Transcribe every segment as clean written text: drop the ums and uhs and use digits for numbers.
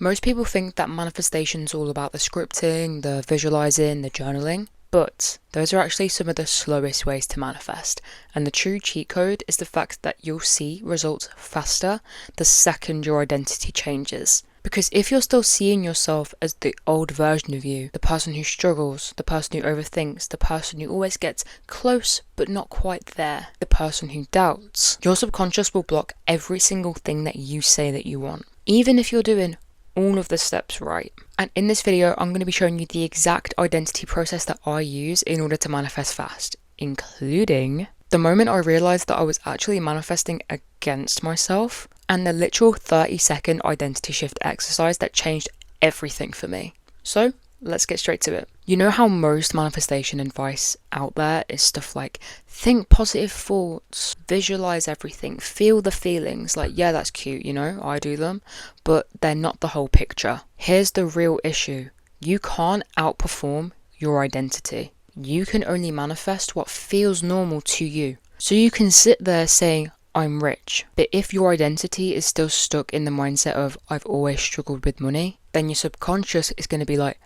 Most people think that manifestation's all about the scripting, the visualizing, the journaling, but those are actually some of the slowest ways to manifest. And the true cheat code is the fact that you'll see results faster the second your identity changes. Because if you're still seeing yourself as the old version of you, the person who struggles, the person who overthinks, the person who always gets close but not quite there, the person who doubts, your subconscious will block every single thing that you say that you want, even if you're doing all of the steps right. And in this video, I'm going to be showing you the exact identity process that I use in order to manifest fast, including the moment I realized that I was actually manifesting against myself, and the literal 30-second identity shift exercise that changed everything for me. So let's get straight to it. You know how most manifestation advice out there is stuff like think positive thoughts, visualize everything, feel the feelings. Like, yeah, that's cute, I do them, but they're not the whole picture. Here's the real issue. You can't outperform your identity. You can only manifest what feels normal to you. So you can sit there saying, I'm rich. But if your identity is still stuck in the mindset of I've always struggled with money, then your subconscious is going to be like,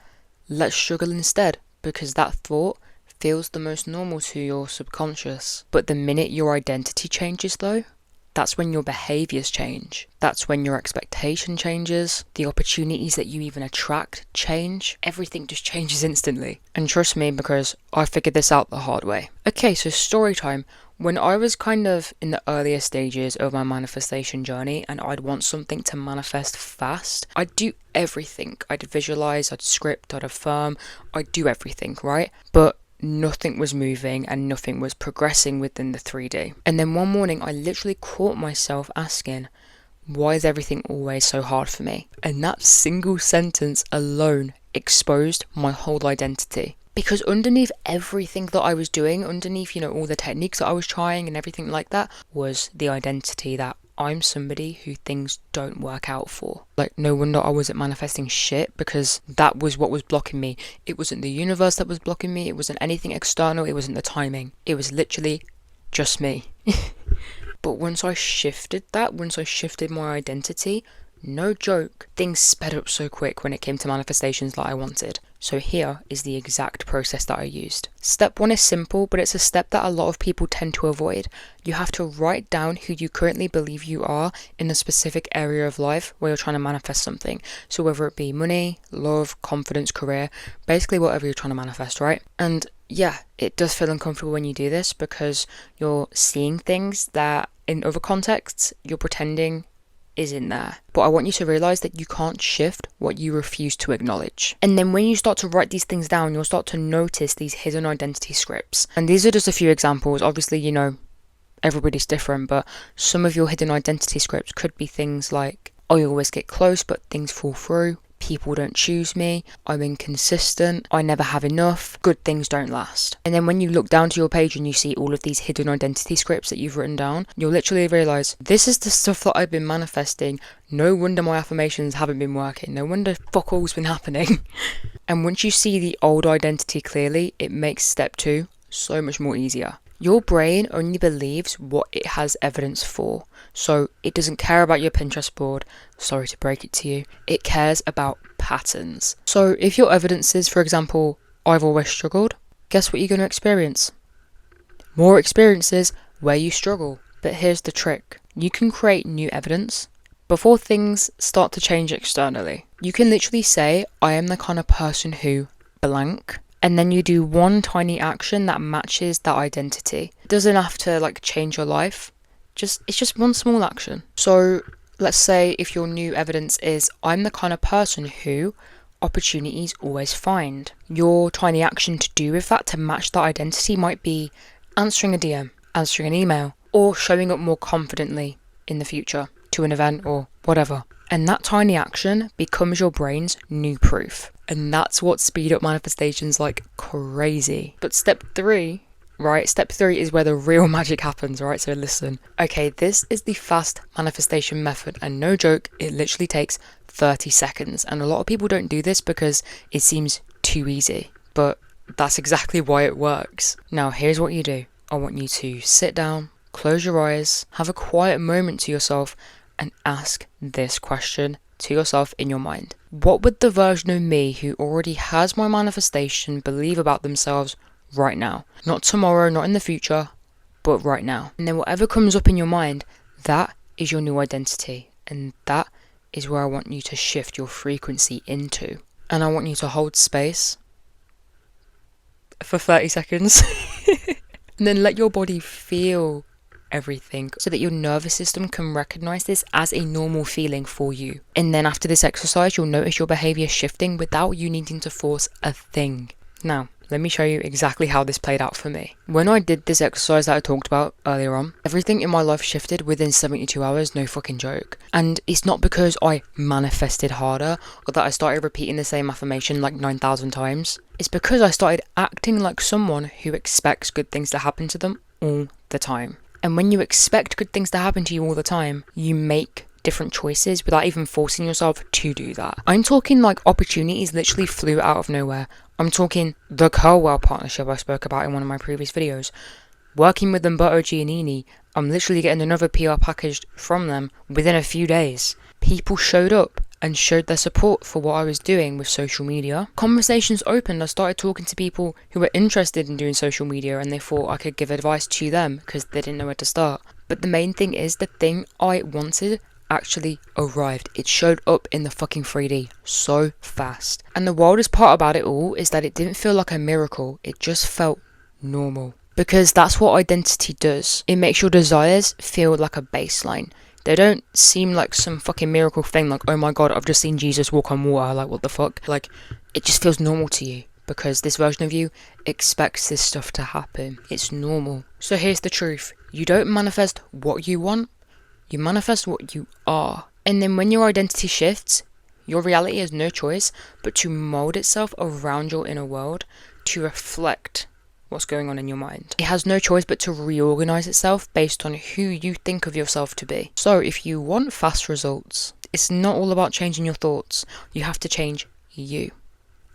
let's struggle instead, because that thought feels the most normal to your subconscious. But the minute your identity changes though, that's when your behaviors change. That's when your expectation changes. The opportunities that you even attract change. Everything just changes instantly. And trust me, because I figured this out the hard way. Okay, so story time. When I was kind of in the earlier stages of my manifestation journey and I'd want something to manifest fast, I'd do everything. I'd visualize, I'd script, I'd affirm, I'd do everything, right? But nothing was moving and nothing was progressing within the 3D. And then one morning I literally caught myself asking, why is everything always so hard for me? And that single sentence alone exposed my whole identity. Because underneath everything that I was doing, underneath, all the techniques that I was trying and everything like that, was the identity that I'm somebody who things don't work out for. Like, no wonder I wasn't manifesting shit, because that was what was blocking me. It wasn't the universe that was blocking me. It wasn't anything external. It wasn't the timing. It was literally just me. But once I shifted my identity, no joke, things sped up so quick when it came to manifestations that I wanted. So here is the exact process that I used. Step 1 is simple, but it's a step that a lot of people tend to avoid. You have to write down who you currently believe you are in a specific area of life where you're trying to manifest something. So whether it be money, love, confidence, career, basically whatever you're trying to manifest, right? And yeah, it does feel uncomfortable when you do this because you're seeing things that in other contexts you're pretending is in there. But I want you to realize that you can't shift what you refuse to acknowledge. And then when you start to write these things down, you'll start to notice these hidden identity scripts. And these are just a few examples. Obviously, everybody's different, but some of your hidden identity scripts could be things like, I always get close, but things fall through. People don't choose me, I'm inconsistent, I never have enough, good things don't last. And then when you look down to your page and you see all of these hidden identity scripts that you've written down, you'll literally realize this is the stuff that I've been manifesting. No wonder my affirmations haven't been working. No wonder fuck all's been happening. And once you see the old identity clearly, it makes step 2 so much more easier. Your brain only believes what it has evidence for. So it doesn't care about your Pinterest board. Sorry to break it to you. It cares about patterns. So if your evidence is, for example, I've always struggled, guess what you're going to experience? More experiences where you struggle. But here's the trick. You can create new evidence before things start to change externally. You can literally say, I am the kind of person who blank. And then you do one tiny action that matches that identity. It doesn't have to change your life. It's just one small action. So let's say if your new evidence is I'm the kind of person who opportunities always find. Your tiny action to do with that to match that identity might be answering a DM, answering an email, or showing up more confidently in the future to an event or whatever. And that tiny action becomes your brain's new proof. And that's what speed up manifestations like crazy. But step 3 is where the real magic happens, right? So listen. Okay, this is the fast manifestation method. And no joke, it literally takes 30 seconds. And a lot of people don't do this because it seems too easy. But that's exactly why it works. Now, here's what you do. I want you to sit down, close your eyes, have a quiet moment to yourself, and ask this question to yourself in your mind. What would the version of me who already has my manifestation believe about themselves right now? Not tomorrow, not in the future, but right now. And then whatever comes up in your mind, that is your new identity. And that is where I want you to shift your frequency into. And I want you to hold space for 30 seconds. And then let your body feel everything so that your nervous system can recognize this as a normal feeling for you. And then after this exercise, you'll notice your behavior shifting without you needing to force a thing. Now, let me show you exactly how this played out for me. When I did this exercise that I talked about earlier on, everything in my life shifted within 72 hours, no fucking joke. And it's not because I manifested harder or that I started repeating the same affirmation like 9,000 times. It's because I started acting like someone who expects good things to happen to them all the time. And when you expect good things to happen to you all the time, you make different choices without even forcing yourself to do that. I'm talking like opportunities literally flew out of nowhere. I'm talking the Curlwell partnership I spoke about in one of my previous videos. Working with Umberto Giannini, I'm literally getting another PR package from them within a few days. People showed up and showed their support for what I was doing with social media. Conversations opened. I started talking to people who were interested in doing social media and they thought I could give advice to them because they didn't know where to start. But the main thing is the thing I wanted actually arrived. It showed up in the fucking 3D so fast. And the wildest part about it all is that it didn't feel like a miracle. It just felt normal. Because that's what identity does. It makes your desires feel like a baseline. They don't seem like some fucking miracle thing like, oh my god, I've just seen Jesus walk on water, like what the fuck? Like, it just feels normal to you because this version of you expects this stuff to happen. It's normal. So here's the truth. You don't manifest what you want, you manifest what you are. And then when your identity shifts, your reality has no choice but to mold itself around your inner world to reflect what's going on in your mind. It has no choice but to reorganize itself based on who you think of yourself to be. So if you want fast results, it's not all about changing your thoughts. You have to change you.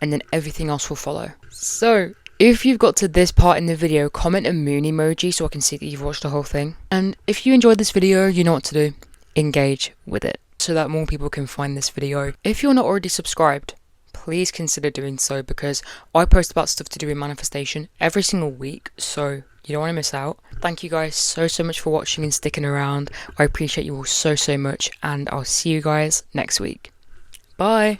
And then everything else will follow. So if you've got to this part in the video, comment a moon emoji so I can see that you've watched the whole thing. And if you enjoyed this video, you know what to do. Engage with it so that more people can find this video. If you're not already subscribed, please consider doing so because I post about stuff to do with manifestation every single week, so you don't want to miss out. Thank you guys so much for watching and sticking around. I appreciate you all so much, and I'll see you guys next week. Bye!